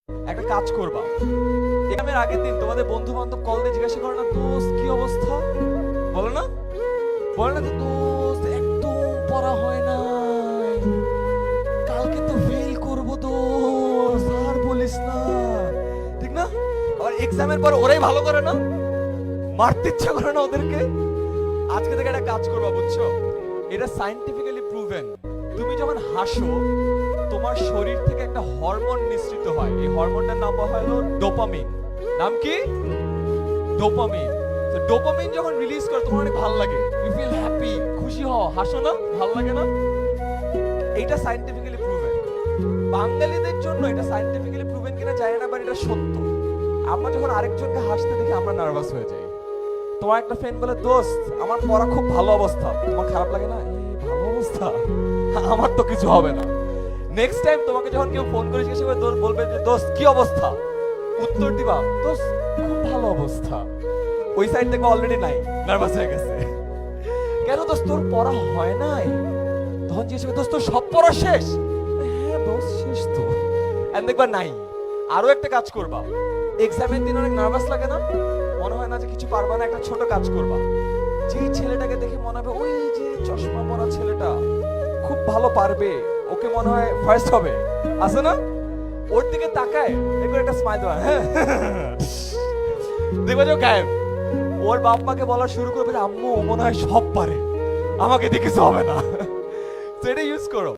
একটা কাজ করবা, এক্সামের আগের দিন তোমাদের বন্ধু বান্ধব কল দিয়ে জিজ্ঞাসা করে না, দোস্ত কি অবস্থা, বলো না? বলে না যে দোস্ত একদম পড়া হয় নাই, কালকে তো ফেল করবো দোস্ত, আর বলিস না, ঠিক না? আবার এক্সামের পর ওরাই ভালো করে না, মারতে ইচ্ছা করে না ওদেরকে। আজকে থেকে একটা কাজ করবা, বুঝছো? এটা সায়েন্টিফিক্যালি প্রুভেন। তুমি যখন হাসো তোমার শরীর থেকে একটা হরমোন নিঃসৃত হয়, এই হরমোনটার নাম হলো ডোপামিন। নাম কি? ডোপামিন। তো ডোপামিন যখন রিলিজ করে তোমার অনেক ভালো লাগে, ইউ ফিল হ্যাপি, খুশি হও, হাসো না, ভালো লাগে না? এটা সায়েন্টিফিক্যালি প্রুভেন। বাঙালিদের জন্য এটা সায়েন্টিফিক্যালি প্রুভেন কিনা জানি না, বাট এটা সত্য। আমরা যখন আরেকজনকে হাসতে দেখি আমরা নার্ভাস হয়ে যাই। তোমার একটা ফ্রেন্ড বলে, দোস্ত আমার পড়া খুব ভালো অবস্থা, তোমার খারাপ লাগে না? ভালো অবস্থা, আমার তো কিছু হবে না। নেক্সট টাইম তোমাকে যখন কেউ ফোন করে জিজ্ঞাসা করে, বলবে যে দোস্ত কি অবস্থা, উত্তর দিবা দোস্ত খুব ভালো অবস্থা। ওই সাইড থেকে অলরেডি নাই, নার্ভাস হয়ে গেছে। কেন দোস্ত তোর পড়া হয় নাই? তখন জিজ্ঞেস করে, দোস্ত তোর সব পড়া শেষ? হ্যাঁ দোস্ত শেষ তো। এন্ড দেখবা নাই। আরো একটা কাজ করবা, এক্সামের দিন অনেক নার্ভাস লাগে না, মনে হয় না যে কিছু পারবা না, একটা ছোট কাজ করবা। যে ছেলেটাকে দেখে মনে হবে ওই যে চশমা পরা ছেলেটা খুব ভালো পারবে, ওকে মনে হয় ফার্স্ট হবে, আছে না? ওর দিকে তাকায় দেখো, একটা স্মাইল দেওয়া, হ্যাঁ দেখবে যে গায়েব। ওর বাপ মাকে বলা শুরু করবে যে আম্মু ও মনে হয় সব পারে, আমাকে দিয়ে কিছু হবে না। সেটা ইউজ করো।